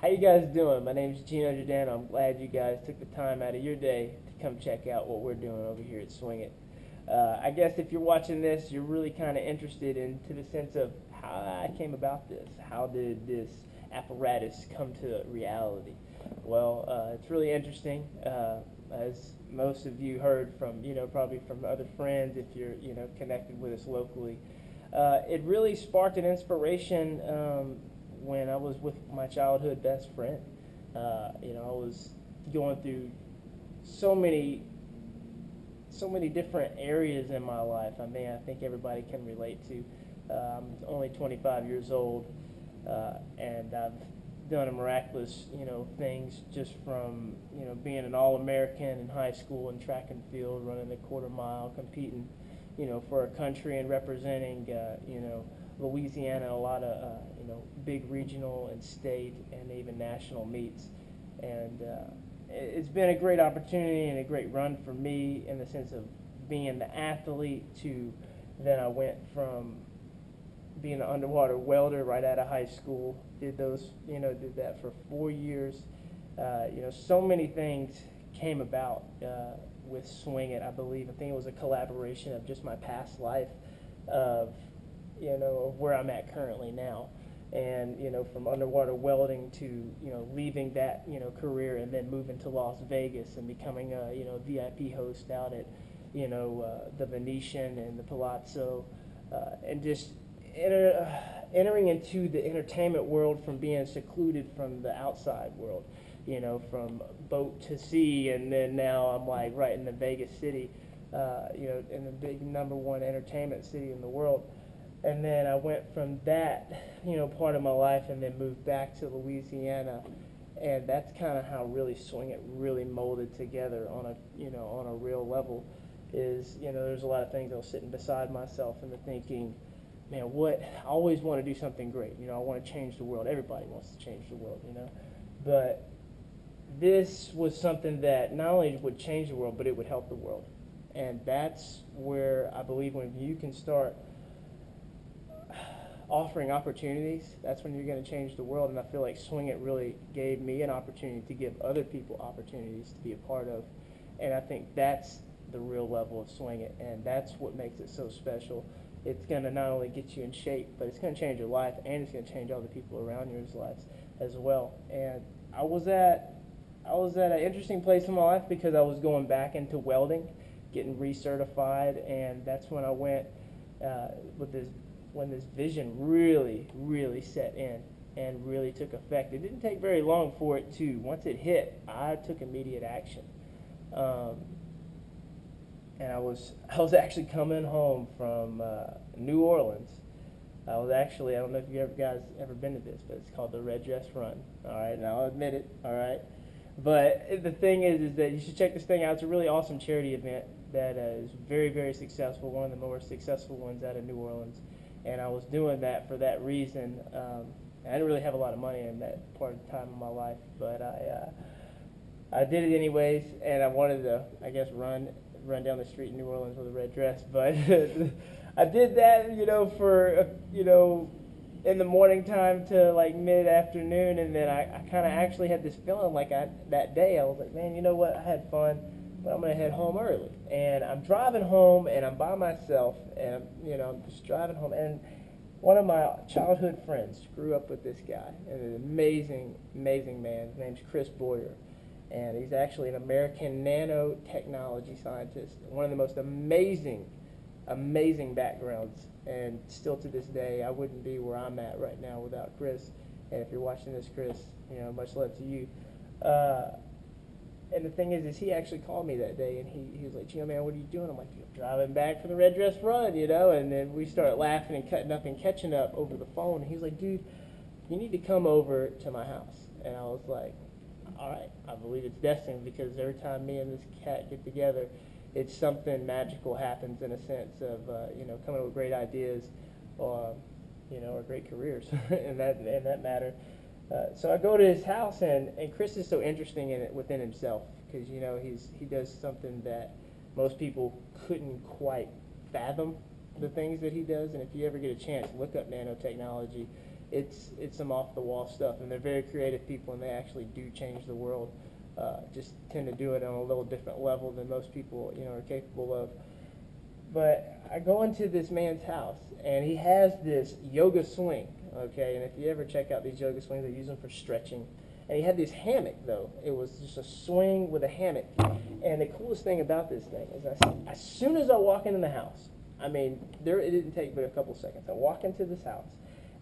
How you guys doing? My name is Jeno. I'm glad you guys took the time out of your day to come check out what we're doing over here at Swing It. I guess if you're watching this, you're really kind of interested into the sense of how I came about this. How did this apparatus come to reality? Well, it's really interesting. As most of you heard from, probably from other friends, if you're, connected with us locally, it really sparked an inspiration when I was with my childhood best friend. I was going through so many different areas in my life. I think everybody can relate to. I'm only 25 years old, and I've done a miraculous, things just from, being an All-American in high school in track and field, running the quarter mile, competing, for our country and representing, Louisiana, a lot of, big regional and state and even national meets. And it's been a great opportunity and a great run for me in the sense of being the athlete to then I went from being an underwater welder right out of high school, did that for 4 years. So many things came about with Swing It, I believe. I think it was a collaboration of just my past life of where I'm at currently now. And, from underwater welding to, leaving that, career and then moving to Las Vegas and becoming a, VIP host out at, the Venetian and the Palazzo, and just entering into the entertainment world from being secluded from the outside world, from boat to sea, and then now I'm like right in the Vegas city, in the big #1 entertainment city in the world. And then I went from that, part of my life and then moved back to Louisiana. And that's kind of how really Swing It really molded together on a real level is, there's a lot of things I was sitting beside myself and thinking, man, I always want to do something great. I want to change the world. Everybody wants to change the world, But this was something that not only would change the world, but it would help the world. And that's where I believe when you can start offering opportunities, that's when you're going to change the world. And I feel like Swing It really gave me an opportunity to give other people opportunities to be a part of. And I think that's the real level of Swing It, and that's what makes it so special. It's going to not only get you in shape, but it's going to change your life, and it's going to change other people around your lives as well. And I was at an interesting place in my life because I was going back into welding, getting recertified, and that's when I went when this vision really set in and really took effect. It didn't take very long for it to. Once it hit, I took immediate action. And I was actually coming home from New Orleans. I don't know if you guys ever been to this, but it's called the Red Dress Run. All right, and I'll admit it. All right, but the thing is that you should check this thing out. It's a really awesome charity event that is very, very successful. One of the more successful ones out of New Orleans. And I was doing that for that reason. I didn't really have a lot of money in that part of the time of my life, but I did it anyways. And I wanted to, I guess, run down the street in New Orleans with a red dress. But I did that, for in the morning time to like mid-afternoon, and then I kind of actually had this feeling like that day I was like, man, you know what? I had fun, but I'm gonna head home early. And I'm driving home, and I'm by myself, and I'm just driving home. And one of my childhood friends grew up with this guy, an amazing man. His name's Chris Boyer, and he's actually an American nanotechnology scientist. One of the most amazing backgrounds. And still to this day, I wouldn't be where I'm at right now without Chris. And if you're watching this, Chris, much love to you. And the thing is he actually called me that day, and he was like, Gino, man, what are you doing? I'm like, I'm driving back from the Red Dress Run, And then we started laughing and cutting up and catching up over the phone. And he was like, dude, you need to come over to my house. And I was like, all right, I believe it's destined, because every time me and this cat get together, it's something magical happens in a sense of, coming up with great ideas or great careers in that matter. So I go to his house, and Chris is so interesting within himself, because he does something that most people couldn't quite fathom, the things that he does. And if you ever get a chance, look up nanotechnology. it's some off the wall stuff, and they're very creative people, and they actually do change the world. Just tend to do it on a little different level than most people, are capable of. But I go into this man's house, and he has this yoga swing, okay? And if you ever check out these yoga swings, they use them for stretching. And he had this hammock, though. It was just a swing with a hammock. And the coolest thing about this thing is as soon as I walk into the house, I mean, it didn't take but a couple seconds. I walk into this house,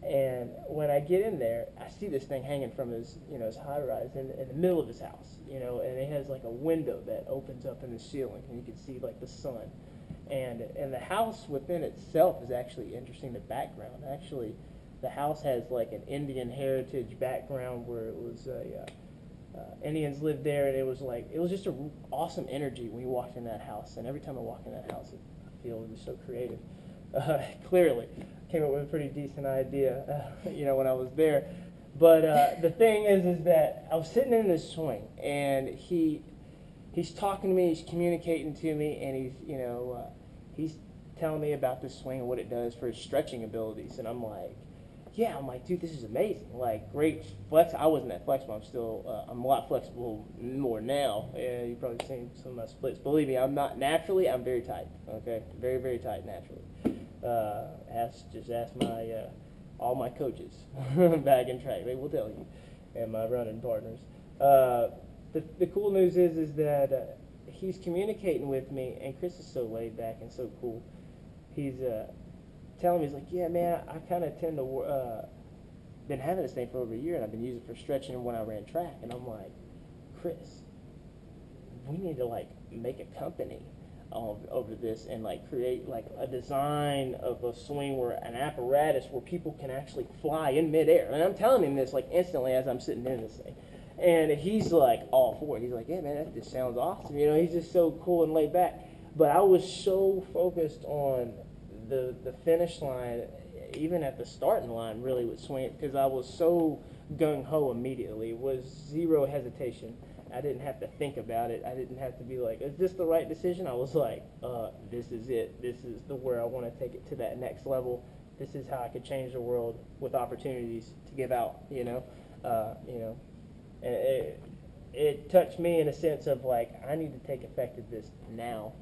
and when I get in there, I see this thing hanging from his high-rise in the middle of his house, and it has like a window that opens up in the ceiling, and you can see like the sun. And the house within itself is actually interesting, the background. Actually, the house has like an Indian heritage background where it was Indians lived there, and it was just an awesome energy when you walked in that house. And every time I walk in that house, I feel it was so creative. Clearly, came up with a pretty decent idea, when I was there. But the thing is that I was sitting in this swing, and he's talking to me, he's communicating to me, and he's telling me about this swing and what it does for his stretching abilities. And I'm like, dude, this is amazing. Like, great flex. I wasn't that flexible. I'm still, I'm a lot flexible more now. Yeah, you've probably seen some of my splits. Believe me, I'm not naturally. I'm very tight. Okay, very, very tight naturally. Ask my all my coaches back in track. They will tell you, and my running partners. The cool news is that he's communicating with me, and Chris is so laid back and so cool. He's telling me, he's like, yeah, man, I kind of tend to been having this thing for over a year, and I've been using it for stretching when I ran track. And I'm like, Chris, we need to like make a company over this and like create like a design of a swing where an apparatus where people can actually fly in midair. And I'm telling him this like instantly as I'm sitting in this thing. And he's like all for it. He's like, yeah, man, that just sounds awesome. He's just so cool and laid back. But I was so focused on the finish line, even at the starting line, really, with swing, because I was so gung-ho immediately. It was zero hesitation. I didn't have to think about it. I didn't have to be like, is this the right decision? I was like, this is it. This is where I want to take it to that next level. This is how I could change the world with opportunities to give out, It touched me in a sense of like, I need to take effectiveness now,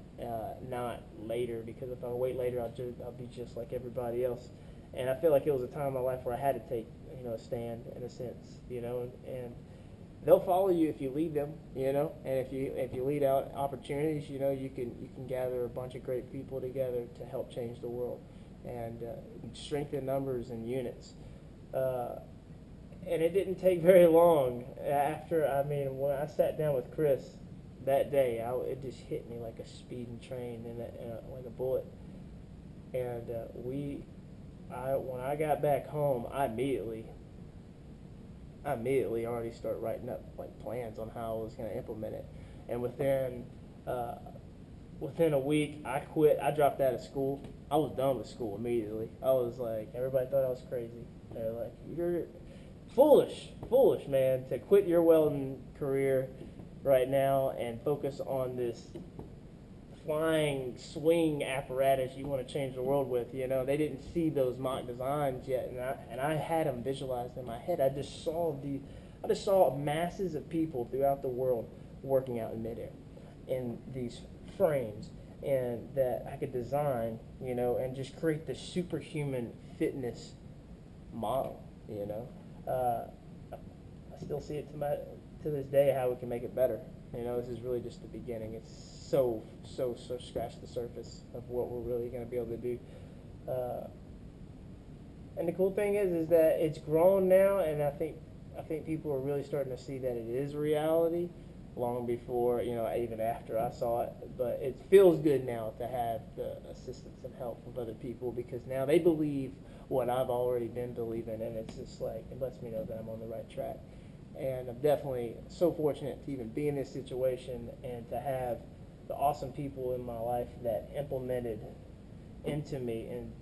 not later, because if I wait later, I'll be just like everybody else. And I feel like it was a time in my life where I had to take, a stand in a sense, and they'll follow you if you lead them, and if you lead out opportunities, you can gather a bunch of great people together to help change the world and strengthen numbers and units. And it didn't take very long when I sat down with Chris that day, it just hit me like a speeding train and like a bullet. And when I got back home, I immediately already started writing up like plans on how I was going to implement it. And within a week, I quit. I dropped out of school. I was done with school immediately. I was like, everybody thought I was crazy. They're like, you're foolish, man, to quit your welding career right now and focus on this flying swing apparatus you want to change the world with. They didn't see those mock designs yet, and I had them visualized in my head. I just saw masses of people throughout the world working out in midair in these frames, and that I could design, and just create the superhuman fitness model. I still see it to this day how we can make it better. This is really just the beginning. It's so scratch the surface of what we're really going to be able to do. And the cool thing is that it's grown now, and I think people are really starting to see that it is a reality long before, even after I saw it. But it feels good now to have the assistance and help of other people, because now they believe what I've already been believing, and it's just like, it lets me know that I'm on the right track. And I'm definitely so fortunate to even be in this situation and to have the awesome people in my life that implemented into me and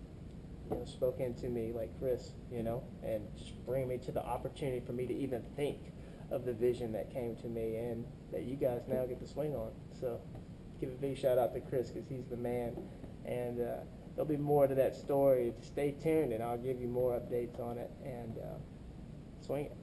spoke into me like Chris, and just bring me to the opportunity for me to even think of the vision that came to me and that you guys now get to swing on. So give a big shout out to Chris, because he's the man. And there'll be more to that story. Stay tuned, and I'll give you more updates on it. And swing it.